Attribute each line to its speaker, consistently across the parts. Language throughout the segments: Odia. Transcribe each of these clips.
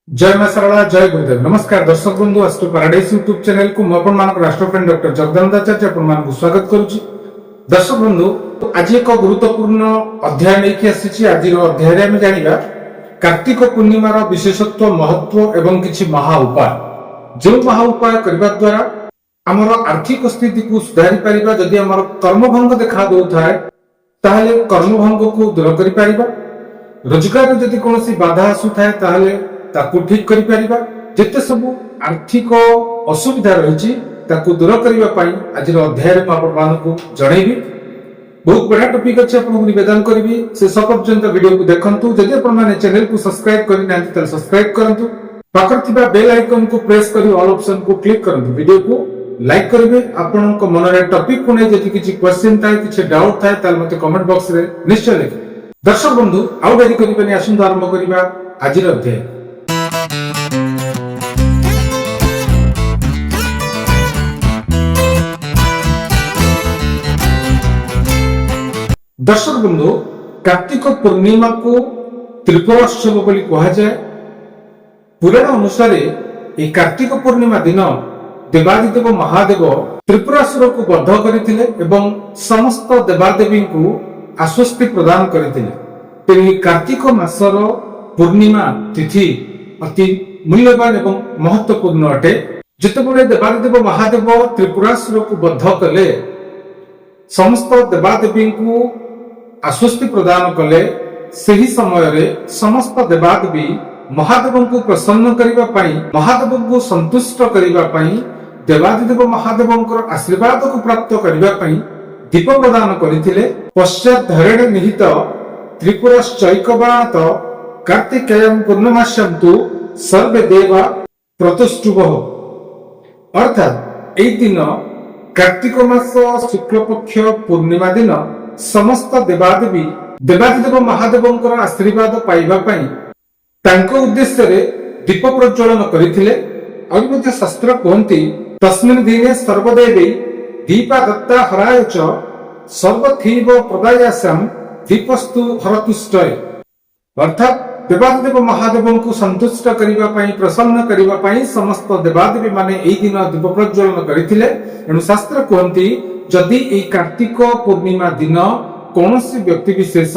Speaker 1: जय मां सरला जय गुरुदेव नमस्कार दर्शक बंधु एस्ट्रो पैराडाइज यूट्यूब चैनल को आपण मान राष्ट्र फ्रेंड डॉक्टर जगदानंदाचार्य आपण मान स्वागत करूची। दर्शक बंधु आज एक गुरुत्वपूर्ण अध्याय लेके आसीची। आज अध्याय रे हम जानिबा कार्तिक पूर्णिमा रो विशेषत्व महत्व एवं किछि महा उपाय जो महा उपाय करबा द्वारा हमर आर्थिक स्थिति को सुधारि परिबा। जदि हमर कर्मभंग देखा दोथाय ताहले कर्मभंग को दूर करि परिबा। रोजगार जदि कोनोसी बाधा आसुथाय ताहले ताकू ठीक करि परिबा। जेते सब आर्थिक असुविधा रहिछि ताकू दूर करिबा पई आज अध्याय रे आपण मानकू जणैबी। बहुत बड़ा टॉपिक अछि, आपन निवेदन करबी से सब पर्यंत वीडियो को देखंतु। जदि आपण माने चैनल को सब्सक्राइब करि नांति त सब्सक्राइब करंतु। पाखर थिबा बेल आइकन को प्रेस करी ऑल ऑप्शन को क्लिक करंतु। वीडियो को लाइक करबे। आपन को मन रे टॉपिक को नै जदि किछि क्वेश्चन थाय किछि डाउट थाय ताल मते कमेंट बॉक्स रे निश्चय लिखि। दर्शक बंधु आउ देरी करिबेनी, आसंतु आरंभ करिबा आजिर अध्याय। दर्शक बंधु कार्तिक पूर्णिमा को त्रिपुरोत्सव बोली कहा जाए। पुराण अनुसार ये कार्तिक पूर्णिमा दिन देवादिदेव महादेव त्रिपुरासुर को बद्ध करथिले एवं समस्त देवादेवी को आश्वस्ति प्रदान करथिले। तेनी कार्तिक मासर पूर्णिमा तिथि अति मूल्यवान एवं महत्वपूर्ण अटे। जेतेबेले देवादिदेव महादेव त्रिपुरासुर को बद्ध कले, समस्त देवादेवी को आश्वस्ति प्रदान कले, सही समय रे समस्त देवादेवी महादेव को प्रसन्न करिबा पई, महादेव को संतुष्ट करिबा पई, देवादिदेव महादेव आशीर्वाद को प्राप्त करिबा पई दीप प्रदान करिथिले। पश्चात धरणे निहित त्रिपुरश्चैकवात कार्तिकेयं पूर्णमास्यं तु सर्वे देवा प्रतुष्टुवः। अर्थात एई दिन कार्तिक मास शुक्ल पक्ष पूर्णिमा दिन समस्त देवादेवी देवादिदेव महादेवंकर आशीर्वाद पाइबा पई तांको उद्देश्य रे दीप प्रज्वलन करिथिले। और मध्ये शास्त्र कहंती तस्मिन् दिने सर्वदेवी दीपा दत्ता हराय च सर्वथैव प्रदायासं दीपस्तु हरतुष्टय। अर्थात देवादिदेव महादेव को संतुष्ट करिबा पई, प्रसन्न करिबा पई समस्त देवादेवी माने एई दिन दीप प्रज्वलन करिथिले। एनु शास्त्र कहंती जदि एई कार्तिक पूर्णिमा दिन कौनसी व्यक्ति विशेष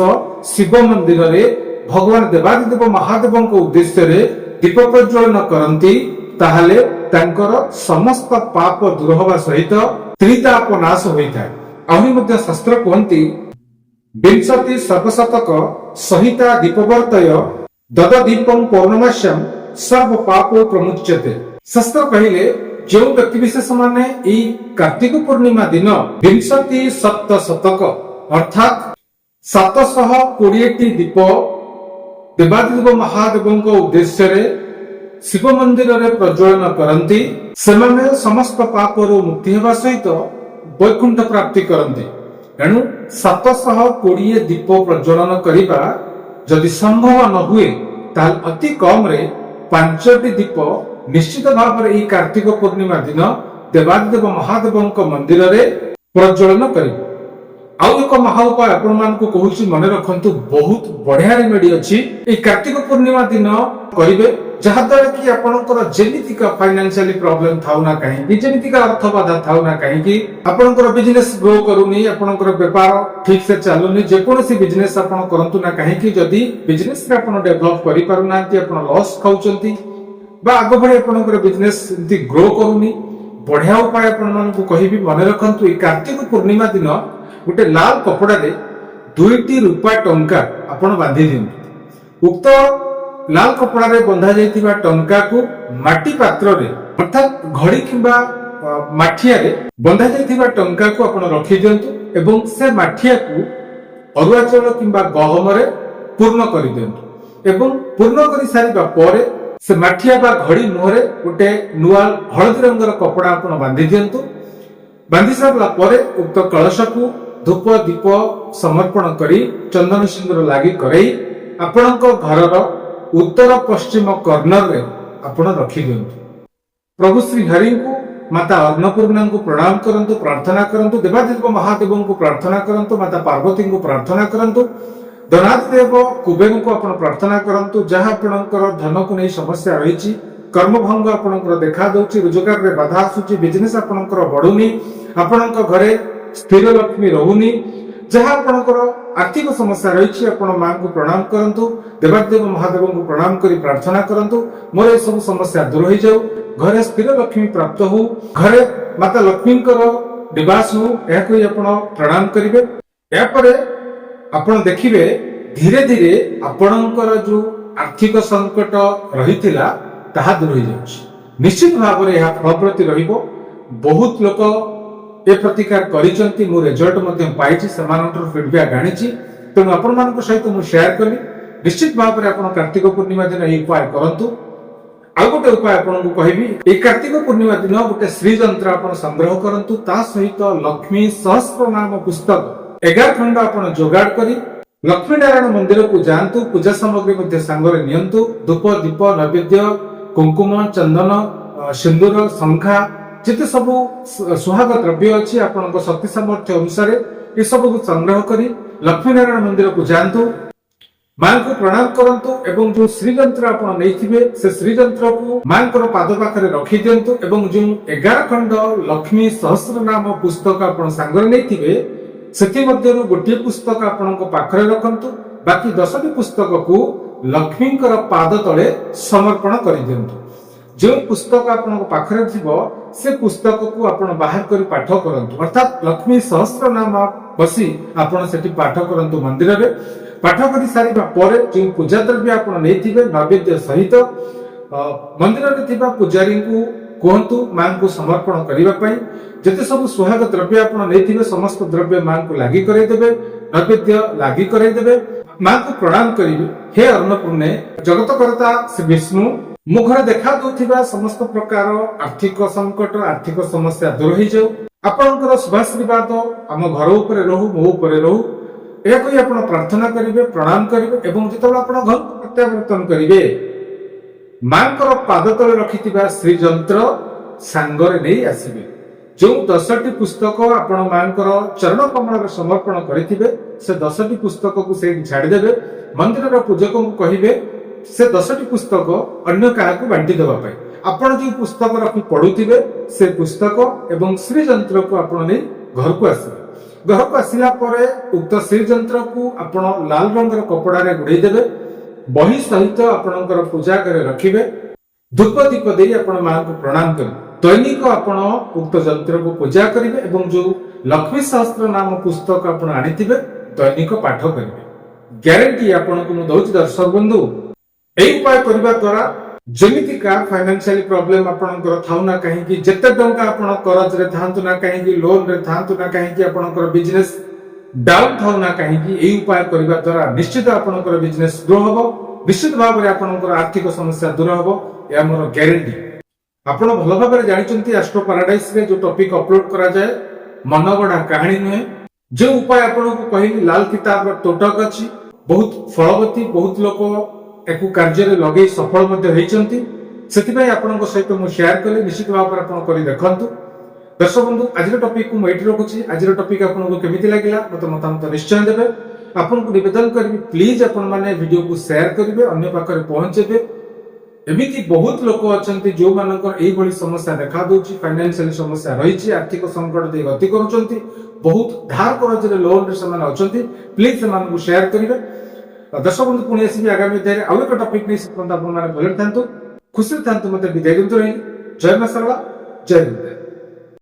Speaker 1: शिव मंदिर रे भगवान देवादिदेव महादेव को उद्देश्य रे दीप प्रज्वलन करंती ताहले तांकर समस्त पाप दूर होबा सहित त्रिताप नाश होइଥାଏ। आहुरी मध्ये शास्त्र कहंती विंशति सर्वशतक सहिता दीपवर्तय दद दीपं पौर्णमास्यं सर्व पापो प्रमुच्यते। शास्त्र कहिले जो व्यक्ति विशेष माने ई कार्तिक पूर्णिमा दिन विंशति सप्त शतक अर्थात 720 दीप देवादिदेव महादेव को उद्देश्य रे शिव मंदिर रे प्रज्वलन करंती, सेमाने समस्त पापरु मुक्ति हेबा सहित वैकुंठ प्राप्ति करंती। एणु 720 दीप प्रज्वलन करिबा जदि संभव न हुए ताल अति कम रे 5टी दीप निश्चित भाव रे ई कार्तिक पूर्णिमा दिन देवादिदेव महादेव मंदिर रे प्रज्वलन करिबा। आउ एक महा उपाय आपण मान को कहूची, मने रखंतु बहुत बढ़िया रेमेडी अछि। ए कार्तिक पूर्णिमा दिन करिवे जहा द्वारा कि आपनकर जेमिति का फाइनेंशियली प्रॉब्लम थाउ ना कहीं, जेमिति का अर्थ बाधा थाउ ना कहीं कि आपनकर बिजनेस ग्रो करूनी, आपनकर व्यापार ठीक से चालुनी, जे कोनोसी बिजनेस आपण करंतु ना कहीं कि जदि बिजनेस रे आपण डेवलप करि पारु नांती, आपण लॉस खाउचंती बा आगो भले आपनकर बिजनेस इति ग्रो करूनी, बढ़िया उपाय आपण मान को कहिबी। मने रखंतु ए कार्तिक पूर्णिमा दिन गोटे लाल कपड़ा रे 2टी रुपया टंका आपण बांधी दियंतु। उक्त लाल कपड़ा रे बंधा जाइतिबा टंका को माटी पात्र रे अर्थात घड़ी किंबा माठिया रे बंधा जाइतिबा टंका को आपण रखि दियंतु एवं से माठिया को अरुआ चाउल किंबा गहम रे पूर्ण करि दियंतु। एवं पूर्ण करि सारिबा परे से माठिया बा घड़ी मुहरे गोटे नुआ हळदी रंगर कपड़ा आपण बांधी दियंतु। बांधी सारला परे उक्त कलश को धूप दीप समर्पण करी चंदन सिंदूर लागि करई आपणक घरर उत्तर पश्चिम कॉर्नर रे आपण रखि दियंतु। प्रभु श्री हरि को माता अन्नपूर्णा को प्रणाम करंतु, प्रार्थना करंतु, देवादिदेव महादेव को प्रार्थना करंतु, माता पार्वती को प्रार्थना करंतु। ଧନାଧିଦେବ କୁବେରଙ୍କୁ ଆପଣ ପ୍ରାର୍ଥନା କରନ୍ତୁ। ଯାହା ଆପଣଙ୍କର ଧନକୁ ନେଇ ସମସ୍ୟା ରହିଛି, କର୍ମଭଙ୍ଗ ଆପଣଙ୍କର ଦେଖା ଦଉଛି, ରୋଜଗାରରେ ବାଧା ଆସୁଛି, ବିଜନେସ ଆପଣଙ୍କର ବଢୁନି, ଆପଣଙ୍କ ଘରେ ସ୍ଥିର ଲକ୍ଷ୍ମୀ ରହୁନି, ଯାହା ଆପଣଙ୍କର ଆର୍ଥିକ ସମସ୍ୟା ରହିଛି, ଆପଣ ମାଙ୍କୁ ପ୍ରଣାମ କରନ୍ତୁ। ଦେବାଦେବ ମହାଦେବଙ୍କୁ ପ୍ରଣାମ କରି ପ୍ରାର୍ଥନା କରନ୍ତୁ, ମୋର ଏସବୁ ସମସ୍ୟା ଦୂର ହେଇଯାଉ, ଘରେ ସ୍ଥିର ଲକ୍ଷ୍ମୀ ପ୍ରାପ୍ତ ହଉ, ଘରେ ମାତା ଲକ୍ଷ୍ମୀଙ୍କର ନିବାସ ହଉ, ଏହାକୁ ହିଁ ଆପଣ ପ୍ରଣାମ କରିବେ। ଏହାପରେ ଆପଣ ଦେଖିବେ ଧୀରେ ଧୀରେ ଆପଣଙ୍କର ଯୋଉ ଆର୍ଥିକ ସଂକଟ ରହିଥିଲା ତାହା ଦୂର ହେଇଯାଉଛି। ନିଶ୍ଚିତ ଭାବରେ ଏହା ଫଳପ୍ରତି ରହିବ। ବହୁତ ଲୋକ ଏ ପ୍ରତିକାର କରିଛନ୍ତି, ମୁଁ ରେଜଲ୍ଟ ମଧ୍ୟ ପାଇଛି, ସେମାନଙ୍କର ଫିଡବ୍ୟାକ୍ ଆଣିଛି। ତେଣୁ ଆପଣମାନଙ୍କ ସହିତ ମୁଁ ସେୟାର କଲି। ନିଶ୍ଚିତ ଭାବରେ ଆପଣ କାର୍ତ୍ତିକ ପୂର୍ଣ୍ଣିମା ଦିନ ଏହି ଉପାୟ କରନ୍ତୁ। ଆଉ ଗୋଟେ ଉପାୟ ଆପଣଙ୍କୁ କହିବି, এই କାର୍ତ୍ତିକ ପୂର୍ଣ୍ଣିମା ଦିନ ଗୋଟେ ଶ୍ରୀ ଯନ୍ତ୍ର ଆପଣ ସଂଗ୍ରହ କରନ୍ତୁ, ତା ସହିତ ଲକ୍ଷ୍ମୀ ସହସ୍ର ନାମ ପୁସ୍ତକ 11 ଖଣ୍ଡ ଆପଣ ଯୋଗାଡ଼ କରି ଲକ୍ଷ୍ମୀ ନାରାୟଣ ମନ୍ଦିରକୁ ଯାଆନ୍ତୁ। ପୂଜା ସାମଗ୍ରୀ ମଧ୍ୟ ସାଙ୍ଗରେ ନିଅନ୍ତୁ। ଧୂପ, ଦୀପ, ନୈବେଦ୍ୟ, କୁଙ୍କୁମ, ଚନ୍ଦନ, ସିନ୍ଦୁର, ଶଙ୍ଖା, ଯେତେ ସବୁ ସୁହାଗ ଦ୍ରବ୍ୟ ଅଛି ଆପଣଙ୍କ ଶକ୍ତି ସାମର୍ଥ୍ୟ ଅନୁସାରେ ଏସବୁକୁ ସଂଗ୍ରହ କରି ଲକ୍ଷ୍ମୀ ନାରାୟଣ ମନ୍ଦିରକୁ ଯାଆନ୍ତୁ, ମାଙ୍କୁ ପ୍ରଣାମ କରନ୍ତୁ ଏବଂ ଯୋଉ ଶ୍ରୀଯନ୍ତ୍ର ଆପଣ ନେଇଥିବେ ସେ ଶ୍ରୀଯନ୍ତ୍ରକୁ ମାଙ୍କର ପାଦ ପାଖରେ ରଖିଦିଅନ୍ତୁ ଏବଂ ଯୋଉ 11 ଖଣ୍ଡ ଲକ୍ଷ୍ମୀ ସହସ୍ର ନାମ ପୁସ୍ତକ ଆପଣ ସାଙ୍ଗରେ ନେଇଥିବେ ସେଥିମଧ୍ୟରୁ ଗୋଟିଏ ପୁସ୍ତକ ଆପଣଙ୍କ ପାଖରେ ରଖନ୍ତୁ, ବାକି 10ଟି ପୁସ୍ତକକୁ ଲକ୍ଷ୍ମୀଙ୍କର ପାଦ ତଳେ ସମର୍ପଣ କରିଦିଅନ୍ତୁ। ଯେଉଁ ପୁସ୍ତକ ଆପଣଙ୍କ ପାଖରେ ଥିବ ସେ ପୁସ୍ତକକୁ ଆପଣ ବାହାର କରି ପାଠ କରନ୍ତୁ, ଅର୍ଥାତ୍ ଲକ୍ଷ୍ମୀ ସହସ୍ର ନାମ ବସି ଆପଣ ସେଠି ପାଠ କରନ୍ତୁ ମନ୍ଦିରରେ। ପାଠ କରି ସାରିବା ପରେ ଯେଉଁ ପୂଜା ଦ୍ରବ୍ୟ ଆପଣ ନେଇଥିବେ ନୈବେଦ୍ୟ ସହିତ ମନ୍ଦିରରେ ଥିବା ପୂଜାରୀଙ୍କୁ କୁହନ୍ତୁ ମାଙ୍କୁ ସମର୍ପଣ କରିବା ପାଇଁ। ଯେତେ ସବୁ ସୁହାଗ ଦ୍ରବ୍ୟ ଆପଣ ନେଇଥିବେ ସମସ୍ତ ଦ୍ରବ୍ୟ ମାଙ୍କୁ ଲାଗି କରାଇଦେବେ, ନୈବେଦ୍ୟ ଲାଗି କରାଇଦେବେ, ମାଙ୍କୁ ପ୍ରଣାମ କରିବେ। ହେ ଅନ୍ନପୂର୍ଣ୍ଣେ, ଜଗତକର୍ତ୍ତା ଶ୍ରୀ ବିଷ୍ଣୁ, ମୋ ଘରେ ଦେଖା ଦଉଥିବା ସମସ୍ତ ପ୍ରକାର ଆର୍ଥିକ ସଂକଟ, ଆର୍ଥିକ ସମସ୍ୟା ଦୂର ହେଇଯାଉ, ଆପଣଙ୍କର ଶୁଭାଶୀର୍ବାଦ ଆମ ଘର ଉପରେ ରହୁ, ମୋ ଉପରେ ରହୁ, ଏହାକୁ ହିଁ ଆପଣ ପ୍ରାର୍ଥନା କରିବେ, ପ୍ରଣାମ କରିବେ ଏବଂ ଯେତେବେଳେ ଆପଣ ଘରକୁ ପ୍ରତ୍ୟାବର୍ତ୍ତନ କରିବେ ମାଙ୍କର ପାଦ ତଳେ ରଖିଥିବା ଶ୍ରୀଯନ୍ତ୍ର ସାଙ୍ଗରେ ନେଇ ଆସିବେ। ଯେଉଁ 10ଟି ପୁସ୍ତକ ଆପଣ ମାଙ୍କର ଚରଣ କମଳରେ ସମର୍ପଣ କରିଥିବେ ସେ 10ଟି ପୁସ୍ତକକୁ ସେଇଠି ଛାଡ଼ିଦେବେ। ମନ୍ଦିରର ପୂଜକଙ୍କୁ କହିବେ ସେ 10ଟି ପୁସ୍ତକ ଅନ୍ୟ କାହାକୁ ବାଣ୍ଟି ଦେବା ପାଇଁ। ଆପଣ ଯେଉଁ ପୁସ୍ତକ ରଖି ପଢୁଥିବେ ସେ ପୁସ୍ତକ ଏବଂ ଶ୍ରୀଯନ୍ତ୍ରକୁ ଆପଣ ନେଇ ଘରକୁ ଆସିବେ। ଘରକୁ ଆସିଲା ପରେ ଉକ୍ତ ଶ୍ରୀଯନ୍ତ୍ରକୁ ଆପଣ ଲାଲ ରଙ୍ଗର କପଡାରେ ଗୁଡେଇ ଦେବେ, ବହି ସହିତ ଆପଣଙ୍କର ପୂଜା ଘରେ ରଖିବେ, ଧୂପ ଦୀପ ଦେଇ ଆପଣ ମାଙ୍କୁ ପ୍ରଣାମ କରିବେ। ଦୈନିକ ଆପଣ ଉକ୍ତ ଯନ୍ତ୍ରକୁ ପୂଜା କରିବେ ଏବଂ ଯୋଉ ଲକ୍ଷ୍ମୀ ସହସ୍ର ନାମ ପୁସ୍ତକ ଆପଣ ଆଣିଥିବେ ଦୈନିକ ପାଠ କରିବେ। ଗ୍ୟାରେଣ୍ଟି ଆପଣଙ୍କୁ ମୁଁ ଦଉଛି ଦର୍ଶକ ବନ୍ଧୁ, এই ଉପାୟ କରିବା ଦ୍ୱାରା ଯେମିତିକା ଫାଇନାନ୍ସିଆଲି ପ୍ରୋବ୍ଲେମ ଆପଣଙ୍କର ଥାଉ ନା କାହିଁକି, ଯେତେ ଟଙ୍କା ଆପଣ କରଜରେ ଥାଆନ୍ତୁ ନା କାହିଁକି, ଲୋନରେ ଥାଆନ୍ତୁ ନା କାହିଁକି, ଆପଣଙ୍କର ବିଜନେସ ଡାଉନ ଥାଉ ନା କାହିଁକି, এই ଉପାୟ କରିବା ଦ୍ୱାରା ନିଶ୍ଚିତ ଆପଣଙ୍କର ବିଜନେସ ଗ୍ରୋ ହବ, ନିଶ୍ଚିତ ଭାବରେ ଆପଣଙ୍କର ଆର୍ଥିକ ସମସ୍ୟା ଦୂର ହବ, ଏହା ମୋର ଗ୍ୟାରେଣ୍ଟି। ଆପଣ ଭଲ ଭାବରେ ଜାଣିଛନ୍ତି ଆଷ୍ଟ୍ରୋ ପାରାଡାଇସ ରେ ଯୋଉ ଟପିକ ଅପଲୋଡ କରାଯାଏ ମନଗଢା କାହାଣୀ ନୁହେଁ। ଯେଉଁ ଉପାୟ ଆପଣଙ୍କୁ କହିଲି ଲାଲ କିତାବର ତୋଟକ ଅଛି, ବହୁତ ଫଳବତୀ, ବହୁତ ଲୋକ ଏକୁ କାର୍ଯ୍ୟରେ ଲଗେଇ ସଫଳ ମଧ୍ୟ ହେଇଛନ୍ତି। ସେଥିପାଇଁ ଆପଣଙ୍କ ସହିତ ମୁଁ ସେୟାର କଲି, ନିଶ୍ଚିତ ଭାବରେ ଆପଣ କରି ଦେଖନ୍ତୁ। ଦର୍ଶକ ବନ୍ଧୁ, ଆଜିର ଟପିକ ମୁଁ ଏଇଠି ରଖୁଛି। ଆଜିର ଟପିକ ଆପଣଙ୍କୁ କେମିତି ଲାଗିଲା ମତେ ମତାମତ ନିଶ୍ଚୟ ଦେବେ। ଆପଣଙ୍କୁ ନିବେଦନ କରିବି ପ୍ଲିଜ ଆପଣ ମାନେ ଭିଡିଓକୁ ସେୟାର କରିବେ, ଅନ୍ୟ ପାଖରେ ପହଞ୍ଚେଇବେ। ଏମିତି ବହୁତ ଲୋକ ଅଛନ୍ତି ଯୋଉମାନଙ୍କର ଏଇଭଳି ସମସ୍ୟା ଦେଖା ଦଉଛି, ଫାଇନାନ୍ସିଆଲି ସମସ୍ୟା ରହିଛି, ଆର୍ଥିକ ସଂକଟ ଦେଇ ଗତି କରୁଛନ୍ତି, ବହୁତ ଧାର କରଜରେ ଲୋନରେ ସେମାନେ ଅଛନ୍ତି। ପ୍ଲିଜ ସେମାନଙ୍କୁ ସେୟାର କରିବେ। ଦର୍ଶକ ବନ୍ଧୁ, ପୁଣି ଆସିବି ଆଗାମୀ ଅଧ୍ୟାୟରେ ଆଉ ଏକ ଟପିକ ନେଇ। ସେ ପର୍ଯ୍ୟନ୍ତ ଆପଣମାନେ ଭଲରେ ଥାନ୍ତୁ, ଖୁସିରେ ଥାନ୍ତୁ, ମତେ ବିଦାୟ ଦିଅନ୍ତୁ। ଜୟ ମା ଶାରଳା, ଜୟ ଗୁରୁଦେବ।